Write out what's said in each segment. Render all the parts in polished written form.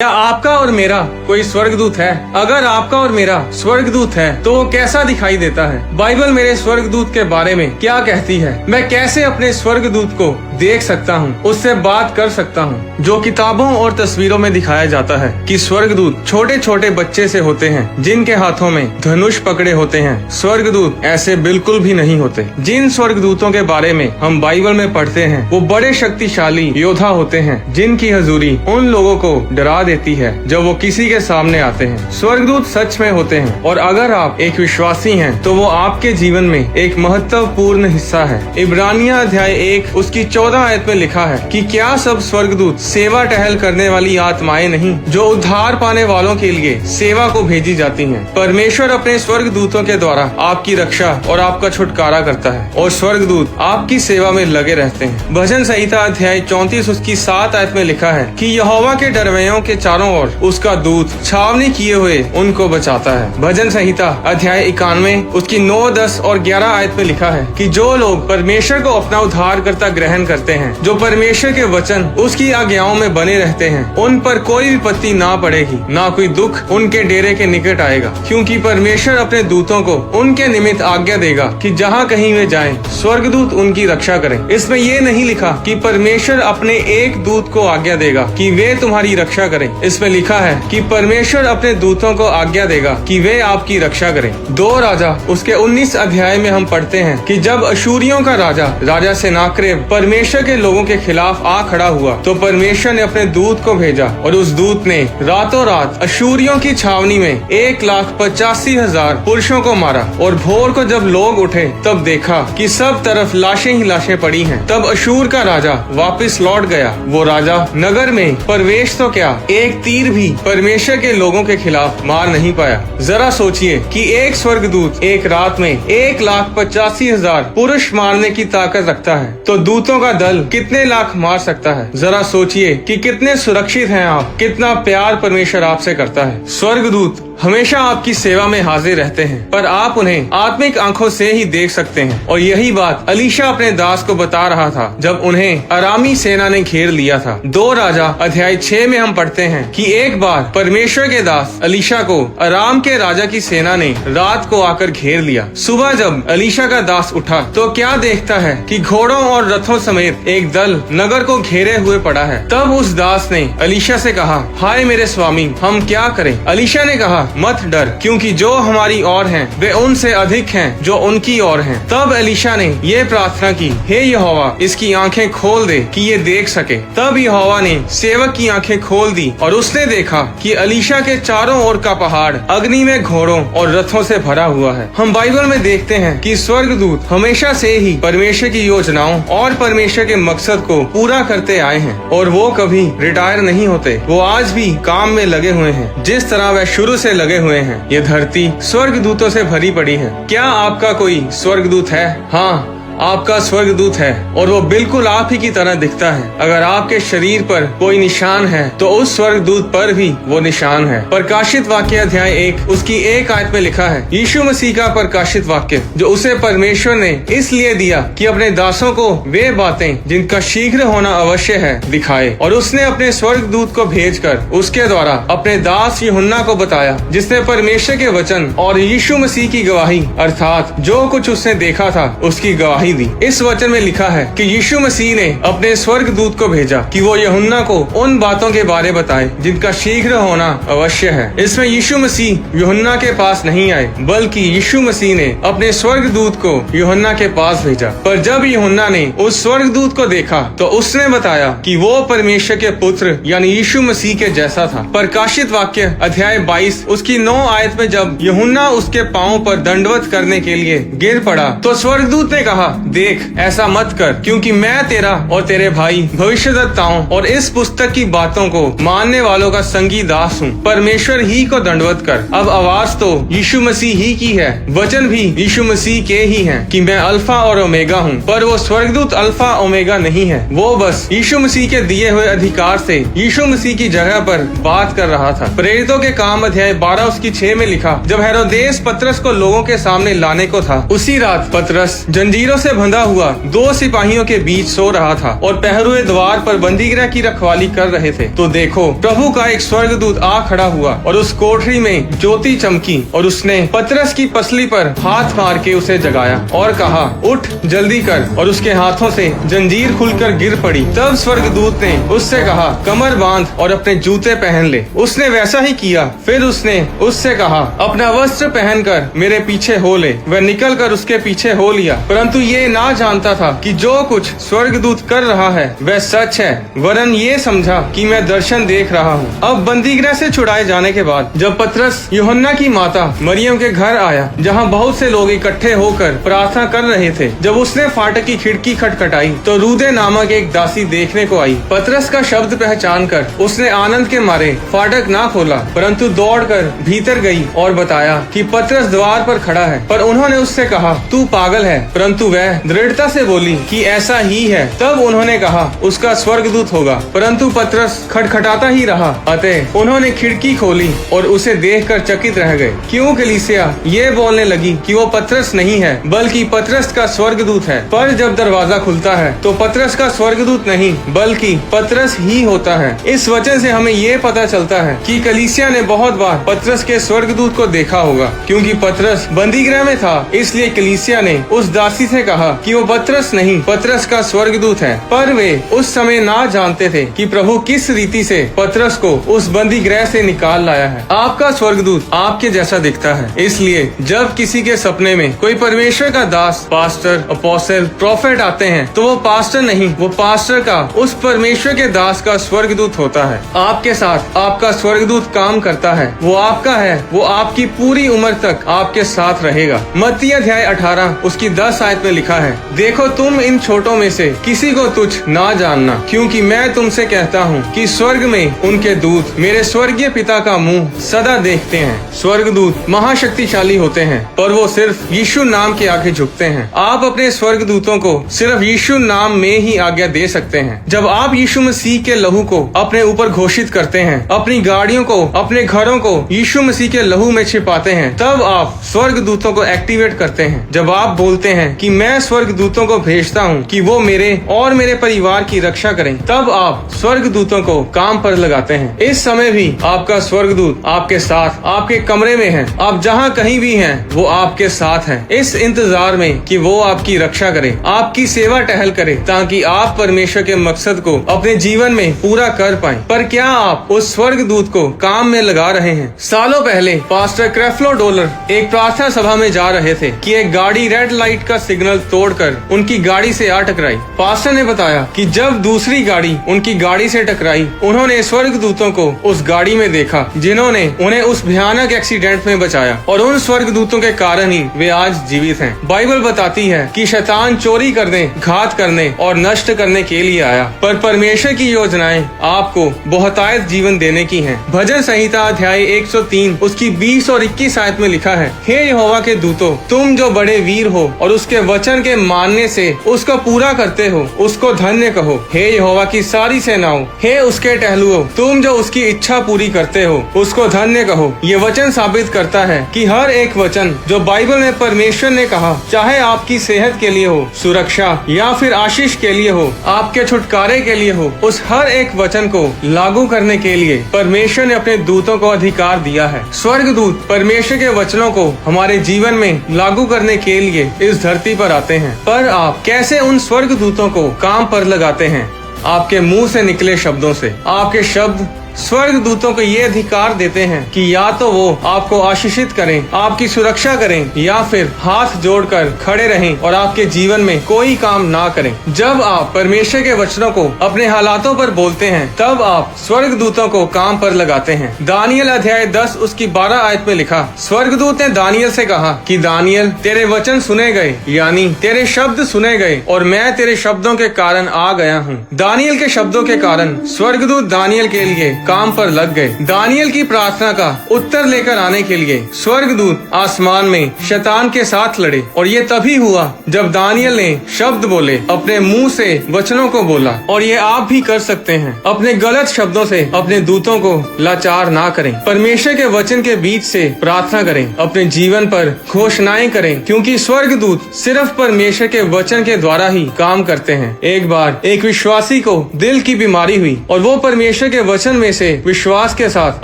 क्या आपका और मेरा कोई स्वर्गदूत है? अगर आपका और मेरा स्वर्गदूत है तो वो कैसा दिखाई देता है? बाइबल मेरे स्वर्गदूत के बारे में क्या कहती है? मैं कैसे अपने स्वर्गदूत को देख सकता हूँ, उससे बात कर सकता हूँ? जो किताबों और तस्वीरों में दिखाया जाता है कि स्वर्गदूत छोटे छोटे बच्चे से होते हैं जिनके हाथों में धनुष पकड़े होते हैं। स्वर्गदूत ऐसे बिल्कुल भी नहीं होते। जिन स्वर्गदूतों के बारे में हम बाइबल में पढ़ते हैं वो बड़े शक्तिशाली योद्धा होते हैं जिनकी हजूरी उन लोगों को डरा देती है जब वो किसी के सामने आते हैं। स्वर्गदूत सच में होते हैं और अगर आप एक विश्वासी हैं तो वो आपके जीवन में एक महत्वपूर्ण हिस्सा है। इब्रानिया अध्याय 1 उसकी 14 आयत में लिखा है कि क्या सब स्वर्गदूत सेवा टहल करने वाली आत्माएं नहीं जो उद्धार पाने वालों के लिए सेवा को भेजी जाती हैं। परमेश्वर अपने स्वर्गदूतों के द्वारा आपकी रक्षा और आपका छुटकारा करता है और स्वर्गदूत आपकी सेवा में लगे रहते हैं। भजन संहिता अध्याय 34 उसकी 7 आयत में लिखा है कि यहोवा के डरवैयों के चारों ओर उसका दूत छावनी किए हुए उनको बचाता है। भजन संहिता अध्याय 91 उसकी 9, 10 और 11 आयत में लिखा है कि जो लोग परमेश्वर को अपना उद्धारकर्ता ग्रहण करते हैं, जो परमेश्वर के वचन उसकी आज्ञाओं में बने रहते हैं, उन पर कोई विपत्ति ना पड़ेगी, ना कोई दुख उनके डेरे के निकट आएगा, क्योंकि परमेश्वर अपने दूतों को उनके निमित्त आज्ञा देगा कि जहाँ कहीं वे जाएं, स्वर्गदूत उनकी रक्षा करें। इसमें ये नहीं लिखा कि परमेश्वर अपने एक दूत को आज्ञा देगा कि वे तुम्हारी रक्षा करें। इसमें लिखा है कि परमेश्वर अपने दूतों को आज्ञा देगा कि वे आपकी रक्षा करें। 2 राजा उसके 19 अध्याय में हम पढ़ते हैं कि जब अशूरियों का राजा सेनाक्रेब परमेश्वर के लोगों के खिलाफ आ खड़ा हुआ तो परमेश्वर ने अपने दूत को भेजा और उस दूत ने रातों रात अशूरियों की छावनी में 1,85,000 पुरुषों को मारा। और भोर को जब लोग उठे तब देखा कि सब तरफ लाशें ही लाशें पड़ी हैं। तब अशूर का राजा वापस लौट गया। वो राजा नगर में प्रवेश तो क्या, एक तीर भी परमेश्वर के लोगों के खिलाफ मार नहीं पाया। जरा सोचिए कि एक स्वर्गदूत एक रात में 1,85,000 पुरुष मारने की ताकत रखता है तो दूतों का दल कितने लाख मार सकता है। जरा सोचिए कि कितने सुरक्षित हैं आप, कितना प्यार परमेश्वर आपसे करता है। स्वर्गदूत हमेशा आपकी सेवा में हाजिर रहते हैं पर आप उन्हें आत्मिक आंखों से ही देख सकते हैं। और यही बात अलीशा अपने दास को बता रहा था जब उन्हें अरामी सेना ने घेर लिया था। 2 राजा अध्याय 6 में हम पढ़ते हैं कि एक बार परमेश्वर के दास अलीशा को अराम के राजा की सेना ने रात को आकर घेर लिया। सुबह जब अलीशा का दास उठा तो क्या देखता है कि घोड़ों और रथों समेत एक दल नगर को घेरे हुए पड़ा है। तब उस दास ने अलीशा से कहा, हाय मेरे स्वामी, हम क्या करें? अलीशा ने कहा, मत डर, क्योंकि जो हमारी ओर हैं वे उनसे अधिक हैं जो उनकी ओर हैं। तब एलीशा ने ये प्रार्थना की, हे यहोवा, इसकी आंखें खोल दे कि ये देख सके। तब यहोवा ने सेवक की आंखें खोल दी और उसने देखा कि एलीशा के चारों ओर का पहाड़ अग्नि में घोड़ों और रथों से भरा हुआ है। हम बाइबल में देखते हैं कि स्वर्गदूत हमेशा से ही परमेश्वर की योजनाओं और परमेश्वर के मकसद को पूरा करते आए हैं और वो कभी रिटायर नहीं होते। वो आज भी काम में लगे हुए हैं जिस तरह वह शुरू से लगे हुए हैं। ये धरती स्वर्गदूतों से भरी पड़ी है। क्या आपका कोई स्वर्गदूत है? हाँ, आपका स्वर्गदूत है और वो बिल्कुल आप ही की तरह दिखता है। अगर आपके शरीर पर कोई निशान है तो उस स्वर्गदूत पर भी वो निशान है। प्रकाशित वाक्य अध्याय 1 उसकी 1 आयत में लिखा है, यीशु मसीह का प्रकाशित वाक्य जो उसे परमेश्वर ने इसलिए दिया कि अपने दासों को वे बातें जिनका शीघ्र होना अवश्य है दिखाए। और उसने अपने स्वर्गदूत को भेजकर उसके द्वारा अपने दास यूहन्ना को बताया जिसने परमेश्वर के वचन और यीशु मसीह की गवाही अर्थात जो कुछ उसने देखा था उसकी गवाही दी। इस वचन में लिखा है कि यीशु मसीह ने अपने स्वर्गदूत को भेजा कि वो यूहन्ना को उन बातों के बारे बताए जिनका शीघ्र होना अवश्य है। इसमें यीशु मसीह यूहन्ना के पास नहीं आए बल्कि यीशु मसीह ने अपने स्वर्गदूत को यूहन्ना के पास भेजा। पर जब यूहन्ना ने उस स्वर्गदूत को देखा तो उसने बताया कि वो परमेश्वर के पुत्र यानी यीशु मसीह के जैसा था। प्रकाशित वाक्य अध्याय 22 उसकी 9 आयत में जब यूहन्ना उसके पांव पर दंडवत करने के लिए गिर पड़ा तो स्वर्गदूत ने कहा, देख, ऐसा मत कर, क्योंकि मैं तेरा और तेरे भाई भविष्यद्वक्ताओं और इस पुस्तक की बातों को मानने वालों का संगी दास हूँ। परमेश्वर ही को दंडवत कर। अब आवाज तो यीशु मसीह ही की है, वचन भी यीशु मसीह के ही हैं कि मैं अल्फा और ओमेगा हूँ। पर वो स्वर्गदूत अल्फा ओमेगा नहीं है, वो बस यीशु मसीह के दिए हुए अधिकार से यीशु मसीह की जगह पर बात कर रहा था। प्रेरितों के काम अध्याय 12 उसकी 6 में लिखा, जब हेरोदेस पतरस को लोगों के सामने लाने को था उसी रात पतरस जंजीरों से बंधा हुआ 2 सिपाहियों के बीच सो रहा था और पहरुए द्वार पर बंदीगृह की रखवाली कर रहे थे। तो देखो, प्रभु का एक स्वर्गदूत आ खड़ा हुआ और उस कोठरी में ज्योति चमकी और उसने पतरस की पसली पर हाथ मार के उसे जगाया और कहा, उठ जल्दी कर। और उसके हाथों से जंजीर खुलकर गिर पड़ी। तब स्वर्गदूत ने उससे कहा, कमर बांध और अपने जूते पहन ले। उसने वैसा ही किया। फिर उसने उससे कहा, अपना वस्त्र पहनकर मेरे पीछे हो ले। वह निकल कर उसके पीछे हो लिया, परंतु ये ना जानता था कि जो कुछ स्वर्गदूत कर रहा है वह सच है, वरन ये समझा कि मैं दर्शन देख रहा हूँ। अब बंदीगृह से छुड़ाए जाने के बाद जब पतरस यूहन्ना की माता मरियम के घर आया, जहाँ बहुत से लोग इकट्ठे होकर प्रार्थना कर रहे थे, जब उसने फाटक की खिड़की खटखटाई तो रूदे नामक एक दासी देखने को आई। पतरस का शब्द पहचान कर उसने आनंद के मारे फाटक ना खोला, परंतु दौड़कर भीतर गई और बताया कि पतरस द्वार पर खड़ा है। पर उन्होंने उससे कहा, तू पागल है, परंतु वह दृढ़ता से बोली कि ऐसा ही है। तब उन्होंने कहा, उसका स्वर्गदूत होगा, परंतु पतरस खटखटाता ही रहा। अतः उन्होंने खिड़की खोली और उसे देखकर चकित रह गए। क्यों कलीसिया ये बोलने लगी कि वो पतरस नहीं है, बल्कि पतरस का स्वर्गदूत है। पर जब दरवाजा खुलता है तो पतरस का स्वर्गदूत नहीं बल्कि पतरस ही होता है। इस वचन से हमें ये पता चलता है कि कलीसिया ने बहुत बार पतरस के स्वर्गदूत को देखा होगा। क्योंकि पतरस बंदीगृह में था, इसलिए कलीसिया ने उस दासी से कहा कि वो पतरस नहीं, पतरस का स्वर्गदूत है। पर वे उस समय ना जानते थे कि प्रभु किस रीति से पतरस को उस बंदीगृह से निकाल लाया है। आपका स्वर्गदूत आपके जैसा दिखता है, इसलिए जब किसी के सपने में कोई परमेश्वर का दास, पास्टर, अपोस्टल, प्रोफेट आते हैं तो वो पास्टर नहीं, वो पास्टर का, उस परमेश्वर के दास का स्वर्गदूत होता है। आपके साथ आपका स्वर्गदूत काम करता है, वो आपका है, वो आपकी पूरी उम्र तक आपके साथ रहेगा। मत्ती अध्याय 18 उसकी 10 आयत में लिखा है, देखो तुम इन छोटों में से किसी को तुच्छ ना जानना, क्योंकि मैं तुमसे कहता हूँ कि स्वर्ग में उनके दूत मेरे स्वर्गीय पिता का मुंह सदा देखते हैं। स्वर्गदूत महाशक्तिशाली होते हैं, पर वो सिर्फ यीशु नाम के आगे झुकते हैं। आप अपने स्वर्गदूतों को सिर्फ यीशु नाम में ही आज्ञा दे सकते हैं। जब आप यीशु मसीह के लहू को अपने ऊपर घोषित करते हैं, अपनी गाड़ियों को, अपने घरों को यीशु मसीह के लहू में छिपाते हैं, तब आप स्वर्गदूतों को एक्टिवेट करते हैं। जब आप बोलते हैं कि मैं स्वर्गदूतों को भेजता हूँ कि वो मेरे और मेरे परिवार की रक्षा करें, तब आप स्वर्गदूतों को काम पर लगाते हैं। इस समय भी आपका स्वर्गदूत आपके साथ, आपके कमरे में है। आप जहाँ कहीं भी हैं, वो आपके साथ है, इस इंतजार में कि वो आपकी रक्षा करे, आपकी सेवा टहल करे, ताकि आप परमेश्वर के मकसद को अपने जीवन में पूरा कर पाएं। पर क्या आप उस स्वर्गदूत को काम में लगा रहे हैं? सालों पहले पास्टर क्रेफ्लो डोलर एक प्रार्थना सभा में जा रहे थे कि एक गाड़ी रेड लाइट का सिग्नल तोड़कर उनकी गाड़ी से आ टकराई। पास्टर ने बताया कि जब दूसरी गाड़ी उनकी गाड़ी से टकराई, उन्होंने स्वर्गदूतों को उस गाड़ी में देखा, जिन्होंने उन्हें उस भयानक एक्सीडेंट में बचाया, और उन स्वर्गदूतों के कारण ही वे आज जीवित हैं। बाइबल बताती है कि शैतान चोरी करने, घात करने और नष्ट करने के लिए आया, पर परमेश्वर की योजनाएं आपको बहुतायत जीवन देने की हैं। भजन संहिता अध्याय 103 उसकी 20 और 21 आयत में लिखा है, हे यहोवा के दूतों, तुम जो बड़े वीर हो और उसके वचन के मानने से उसको पूरा करते हो, उसको धन्य कहो। हे यहोवा की सारी सेनाओं, हे उसके टहलुओ, तुम जो उसकी इच्छा पूरी करते हो, उसको धन्य कहो। ये वचन साबित करता है कि हर एक वचन जो बाइबल में परमेश्वर ने कहा, चाहे आपकी सेहत के लिए हो, सुरक्षा या फिर आशीष के लिए हो, आपके छुटकारे के लिए हो, उस हर एक वचन को लागू करने के लिए परमेश्वर ने अपने दूतों को अधिकार दिया है। स्वर्गदूत परमेश्वर के वचनों को हमारे जीवन में लागू करने के लिए इस धरती पर आते हैं। पर आप कैसे उन स्वर्गदूतों को काम पर लगाते हैं? आपके मुंह से निकले शब्दों से। आपके शब्द स्वर्गदूतों को ये अधिकार देते हैं कि या तो वो आपको आशीषित करें, आपकी सुरक्षा करें, या फिर हाथ जोड़कर खड़े रहें और आपके जीवन में कोई काम ना करें। जब आप परमेश्वर के वचनों को अपने हालातों पर बोलते हैं, तब आप स्वर्गदूतों को काम पर लगाते हैं। दानियल अध्याय 10 उसकी 12 आयत में लिखा, स्वर्गदूत ने दानियल से कहा कि दानियल, तेरे वचन सुने गए, यानी तेरे शब्द सुने गए, और मैं तेरे शब्दों के कारण आ गया हूँ। दानियल के शब्दों के कारण स्वर्गदूत दानियल के लिए काम पर लग गए। दानियल की प्रार्थना का उत्तर लेकर आने के लिए स्वर्गदूत आसमान में शैतान के साथ लड़े और ये तभी हुआ जब दानियल ने शब्द बोले, अपने मुंह से वचनों को बोला। और ये आप भी कर सकते हैं। अपने गलत शब्दों से अपने दूतों को लाचार ना करें। परमेश्वर के वचन के बीच से प्रार्थना करें। अपने जीवन पर घोषणाएं करें, क्योंकि स्वर्गदूत सिर्फ परमेश्वर के वचन के द्वारा ही काम करते हैं। एक बार एक विश्वासी को दिल की बीमारी हुई और वो परमेश्वर के वचन में से विश्वास के साथ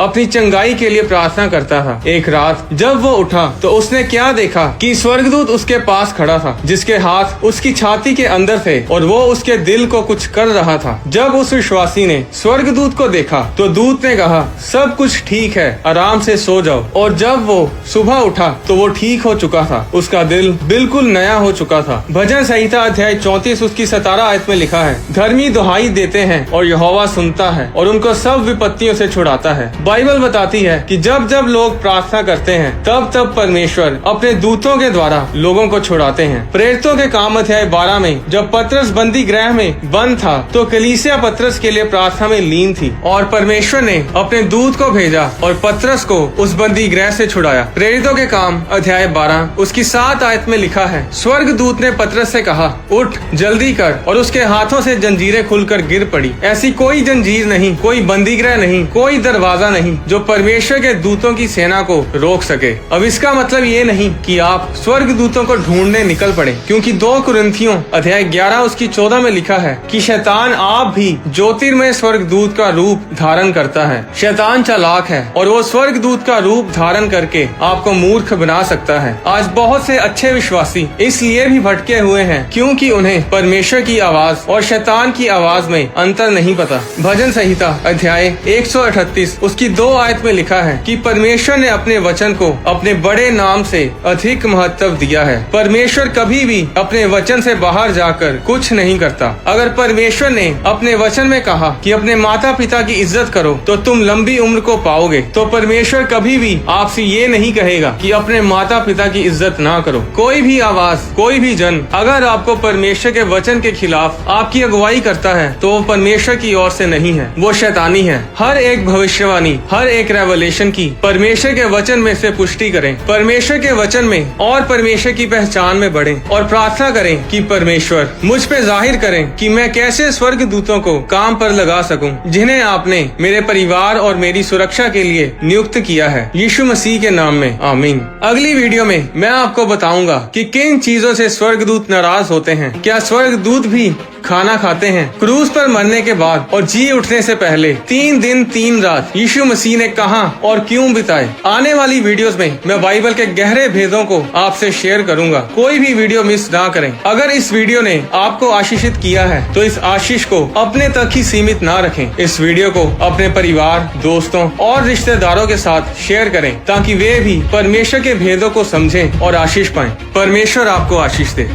अपनी चंगाई के लिए प्रार्थना करता था। एक रात जब वो उठा तो उसने क्या देखा कि स्वर्गदूत उसके पास खड़ा था, जिसके हाथ उसकी छाती के अंदर थे और वो उसके दिल को कुछ कर रहा था। जब उस विश्वासी ने स्वर्गदूत को देखा तो दूत ने कहा, सब कुछ ठीक है, आराम से सो जाओ। और जब वो सुबह उठा तो वो ठीक हो चुका था। उसका दिल बिल्कुल नया हो चुका था। भजन संहिता अध्याय 34 उसकी 17 आयत में लिखा है, धर्मी दुहाई देते हैं और यहोवा सुनता है और उनको सब विपत्तियों से छुड़ाता है। बाइबल बताती है कि जब जब लोग प्रार्थना करते हैं तब तब परमेश्वर अपने दूतों के द्वारा लोगों को छुड़ाते हैं। प्रेरितों के काम अध्याय 12 में जब पतरस बंदी गृह में बंद था तो कलीसिया पतरस के लिए प्रार्थना में लीन थी और परमेश्वर ने अपने दूत को भेजा और पतरस को उस बंदी गृह से छुड़ाया। प्रेरितों के काम अध्याय 12 उसकी 7 आयत में लिखा है, स्वर्ग दूत ने पतरस से कहा, उठ जल्दी कर, और उसके हाथों से जंजीरें खुलकर गिर पड़ी। ऐसी कोई जंजीर नहीं, कोई बंदीगृह नहीं, कोई दरवाजा नहीं जो परमेश्वर के दूतों की सेना को रोक सके। अब इसका मतलब ये नहीं कि आप स्वर्ग दूतों को ढूंढने निकल पड़े, क्योंकि 2 कुरिन्थियों अध्याय 11 उसकी 14 में लिखा है कि शैतान आप भी ज्योतिर्मय स्वर्गदूत का रूप धारण करता है। शैतान चालाक है और वो स्वर्गदूत का रूप धारण करके आपको मूर्ख बना सकता है। आज बहुत से अच्छे विश्वासी इसलिए भी भटके हुए हैं क्योंकि उन्हें परमेश्वर की आवाज और शैतान की आवाज में अंतर नहीं पता। भजन संहिता अध्याय 138 उसकी 2 आयत में लिखा है कि परमेश्वर ने अपने वचन को अपने बड़े नाम से अधिक महत्व दिया है। परमेश्वर कभी भी अपने वचन से बाहर जाकर कुछ नहीं करता। अगर परमेश्वर ने अपने वचन में कहा कि अपने माता पिता की इज्जत करो तो तुम लंबी उम्र को पाओगे, तो परमेश्वर कभी भी आपसे ये नहीं कहेगा कि अपने माता पिता की इज्जत ना करो। कोई भी आवाज, कोई भी जन अगर आपको परमेश्वर के वचन के खिलाफ आपकी अगुवाई करता है तो वो परमेश्वर की ओर से नहीं है, वो शैतानी है। हर एक भविष्यवाणी, हर एक रेवलेशन की परमेश्वर के वचन में से पुष्टि करें। परमेश्वर के वचन में और परमेश्वर की पहचान में बढ़ें और प्रार्थना करें कि परमेश्वर मुझ पे जाहिर करें कि मैं कैसे स्वर्ग दूतों को काम पर लगा सकूं, जिन्हें आपने मेरे परिवार और मेरी सुरक्षा के लिए नियुक्त किया है। यीशु मसीह के नाम में आमीन। अगली वीडियो में मैं आपको बताऊंगा कि किन चीजों से स्वर्गदूत नाराज होते हैं। क्या स्वर्गदूत भी खाना खाते हैं? क्रूस पर मरने के बाद और जी उठने से पहले 3 दिन 3 रात यीशु मसीह ने कहां और क्यों बिताए? आने वाली वीडियोस में मैं बाइबल के गहरे भेदों को आपसे शेयर करूंगा। कोई भी वीडियो मिस ना करें। अगर इस वीडियो ने आपको आशीषित किया है तो इस आशीष को अपने तक ही सीमित ना रखें। इस वीडियो को अपने परिवार, दोस्तों और रिश्तेदारों के साथ शेयर करें ताकि वे भी परमेश्वर के भेदों को समझें और आशीष पाएं। परमेश्वर आपको आशीष दे।